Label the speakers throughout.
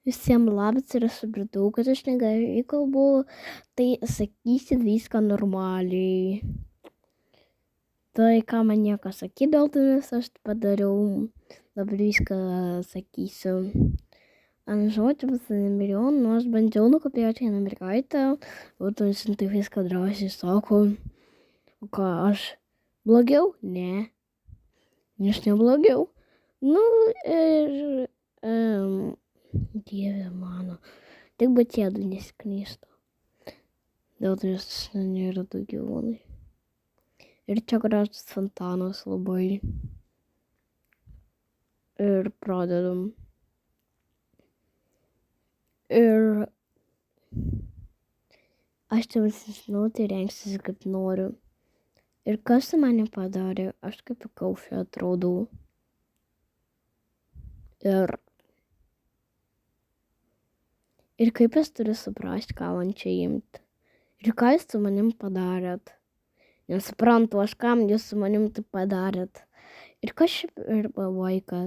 Speaker 1: Visiems labas ir aš supratau, kad aš negerai kalbu, tai sakysiu viską normaliai. Tai, ką man niekas sakydavo, aš padariau, dabar viską sakysiu. Ant žodžių visą milijoną, aš bandžiau nukopijuoti vieną mergaitę, o tu tai viską drąsiai sako, o ką aš blogiau? Ne, aš neblogiau. Nu ir, Dieve mano, tik batėdų nesiknysta. Dėl to jis nėra du gyvūnai. Ir čia gražus fontanas labai. Ir pradedam. Ir aš čia žinau, tai rengsiuosi kaip noriu. Ir kas su manim padarė, aš kaip kaufė atrodau. Ir kaip jis turi suprasti, ką man čia imti. Ir ką jūs su manim padarėt. Nesuprantu, aš kam jūs su manim tai padarėt. Ir kas šiaip ir vaiką.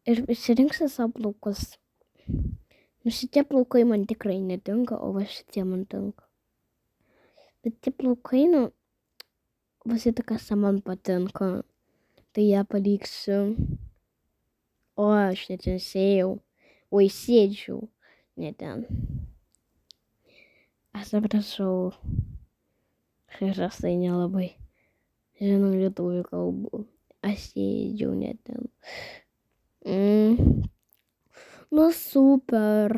Speaker 1: Ir išsirinksiu savo plaukus. Nu šitie plaukai man tikrai netinka, o va šitie man tinka. Bet tie plaukai, visi kas man patinka. Tai ją paliksiu. O aš net nesėjau. O įsėdžiau. Ne ten. Aš atsiprašau. Aš tai nelabai žinau lietuvių kalbų. Aš sėdžiau ne ten. Nu super.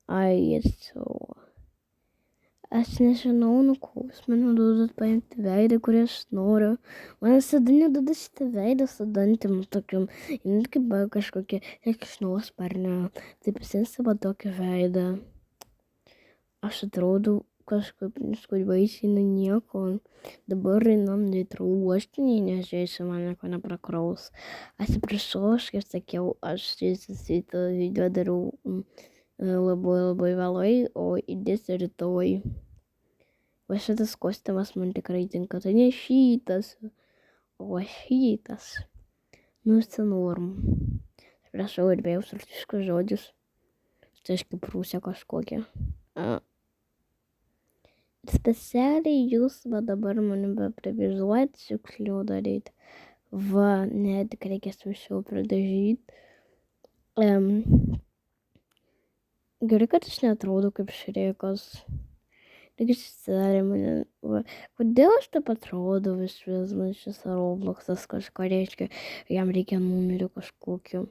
Speaker 1: Ai, aš nežinau, ko jūs man duodat paimti veidą, kurį aš noriu. Man visada neduoda šitą veidą su dantim tokiam. Jis kaip kažkokia šikšnosparnė. Taip visiems savo tokį veidą. Aš atrodau kažkaip baisiai nieko. Dabar einam netrauoštinį, nežiūrėsiu man nieko neprakraus. Atsiprašau, aš kaip sakiau, aš šitą video darau labai vėlai, o įdėsiu rytoj. Va šitas kostiumas man tikrai tinka, tai ne šitas, o šitas. Nu, norm. Atsiprašau ir vėl surtiškus žodžius. Tai aš kaip Rusija kažkokia. Specialiai jūs dabar mane beprivizuojat šiukšlių daryti. Va, ne, tik reikės višiau pridažyti. Gerai, kad aš neatrodau kaip šreikas. Tik išsidarė mane. Va. Kodėl aš taip atrodau vis man šis Robloxas kažką reiškia. Jam reikia numerį kažkokio.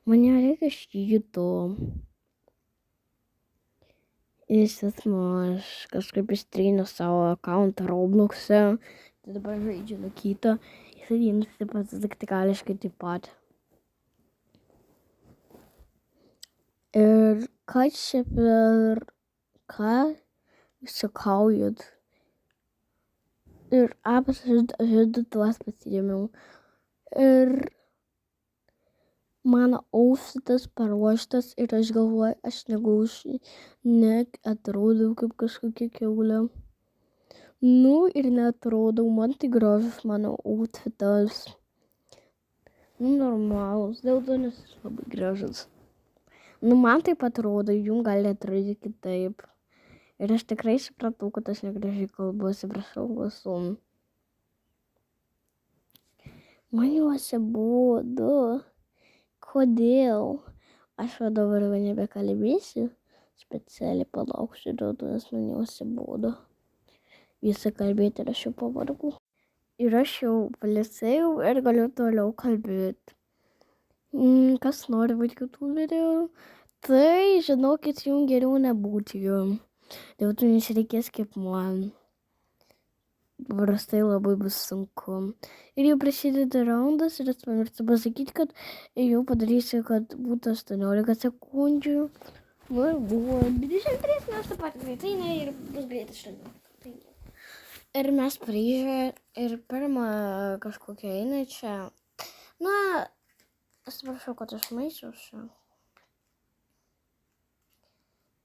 Speaker 1: Man nereikia šito. Iš esmės, aš kažkaip ištryniau savo akauntą Roblox'e. Tai dabar žaidžiu nuo kito. Jis vadinasi patikališkai taip pat. Ir ką čia per... Ką jūs sakaujat? Ir apas žodžiu tuos pasirėmiau. Ir mano outfitas paruoštas ir aš galvoju, aš neatrodau kaip kažkokia kiaulė. Nu ir neatrodau, man tai gražus mano outfitas. Nu normalus, dėl to nes aš labai gražus. Nu man taip atrodo, jums gali atrodyti kitaip. Ir aš tikrai supratau, kad aš negražiai kalbu, atsiprašau visų. Man juose buvo du. Kodėl? Aš dabar nebekalbėsiu, specialiai palauksiu, nes man jau atsibodo. Visą kalbėti ir aš jau pavargau. Ir aš jau palisėjau ir galiu toliau kalbėti. Kas nori būti kitų video, tai žinokit, jums geriau nebūti jum. Dėl to nereikės kaip man. Prastai labai bus sunku. Ir jau prasideda raundas ir aš pamirštu pasakyti, kad jau padarysiu, kad būtų 18 sekundžių. Nu ir buvo 23, mes taip pat greitai ir bus greitai 18. Ir mes prižiūrė ir pirmą kažkokią eina čia. Na, atsiprašau, kad aš maišiausi.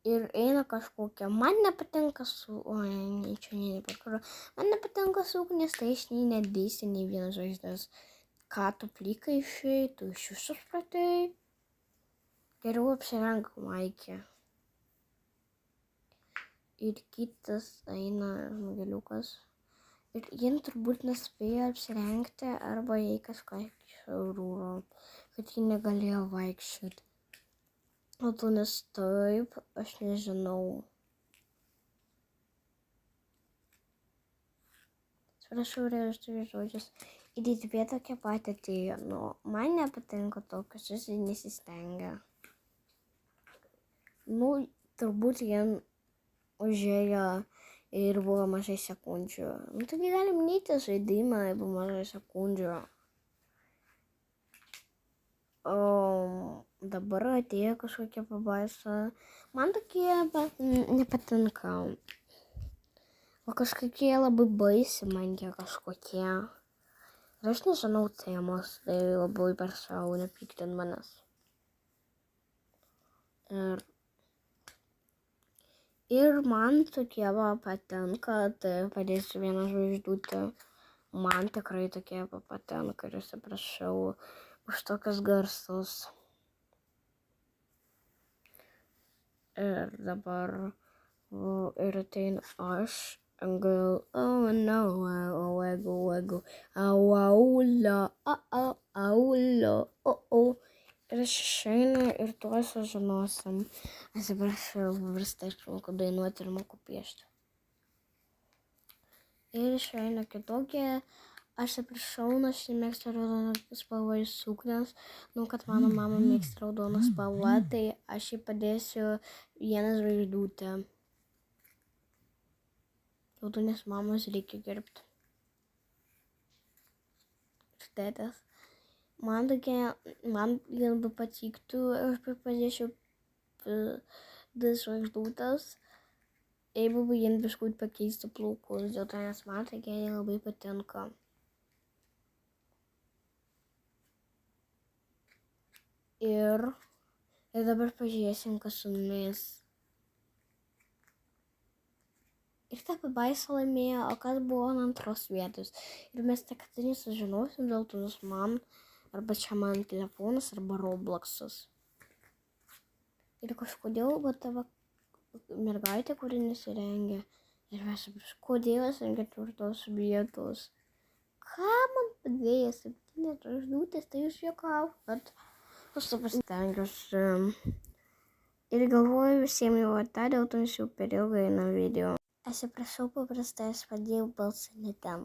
Speaker 1: Ir eina kažkokia, man nepatinka man nepatinka suknės, tai aš nedėsiu nei vienas žaizdas. Ką tu plikai išėjai, tu iš jūsų supratai? Geriau apsirenk, Maikė. Ir kitas eina žmogeliukas. Ir jin turbūt nespėjo apsirengti arba jai kažką išrūro, kad ji negalėjo vaikščioti. O tu nes taip, aš nežinau. Atsiprašau, reiškia žodžius. Ir į dvi tokia pat atėjo. Nu, man nepatinka tokius, jis nesistengia. Nu, turbūt jien užėjo ir buvo mažai sekundžių. Nu, taigi galim neiti žaidimą, jeigu mažai sekundžių. O dabar atėjo kažkokia pabaisa. Man tokie nepatinka. O kažkokie labai baisi man jie kažkokie. Ir aš nežinau temos, tai labai prašau, nepykti ant manęs. Ir man tokie patinka, tai padėsiu vieną žvaigždutę. Man tikrai tokie patinka ir atsiprašau už tokius garsus. Ir dabar ir ateina aš. Gal, oh no, oh ego, aula, ir aš išeinu ir tuoj sužinosim. Atsiprašau, vis taip moku dainuoti ir moku piešti. Ir išeina kitokia, aš atsiprašau, aš mėgstu raudoną spalvą iš suknios, nu, kad mano mama mėgsta raudoną spalvą, tai aš jai padėsiu vieną žvaigždutę. Raudonės mamos reikia gerbti. Ir tėtės. Man labai patiktų, aš padėčiau dvi žvaigždutės, jeigu jien biškut pakeistų plaukus, dėl to nes man tokie labai patinka. Ir dabar pažiūrėsim, kas su mumis. Ir ta pabaisa laimėjo, o kas buvo ant antros vietos. Ir mes tik tai nesužinosim, dėl to nes man, arba čia man telefonas, arba Robloxas. Ir kažkodėl va tavo mergaitė, kuri nesirengia. Ir mes aprašau, kodėl esi ant ketvirtos vietos. Ką man padėjo 7 žvaigždutės, tai jūs juokavot. Aš to pasistengiuosi. Ir galvoju visiems jau tą, dėl to nes jau per ilgai eina video. Atsiprašau, paprastai aš padėjau balsą ne ten.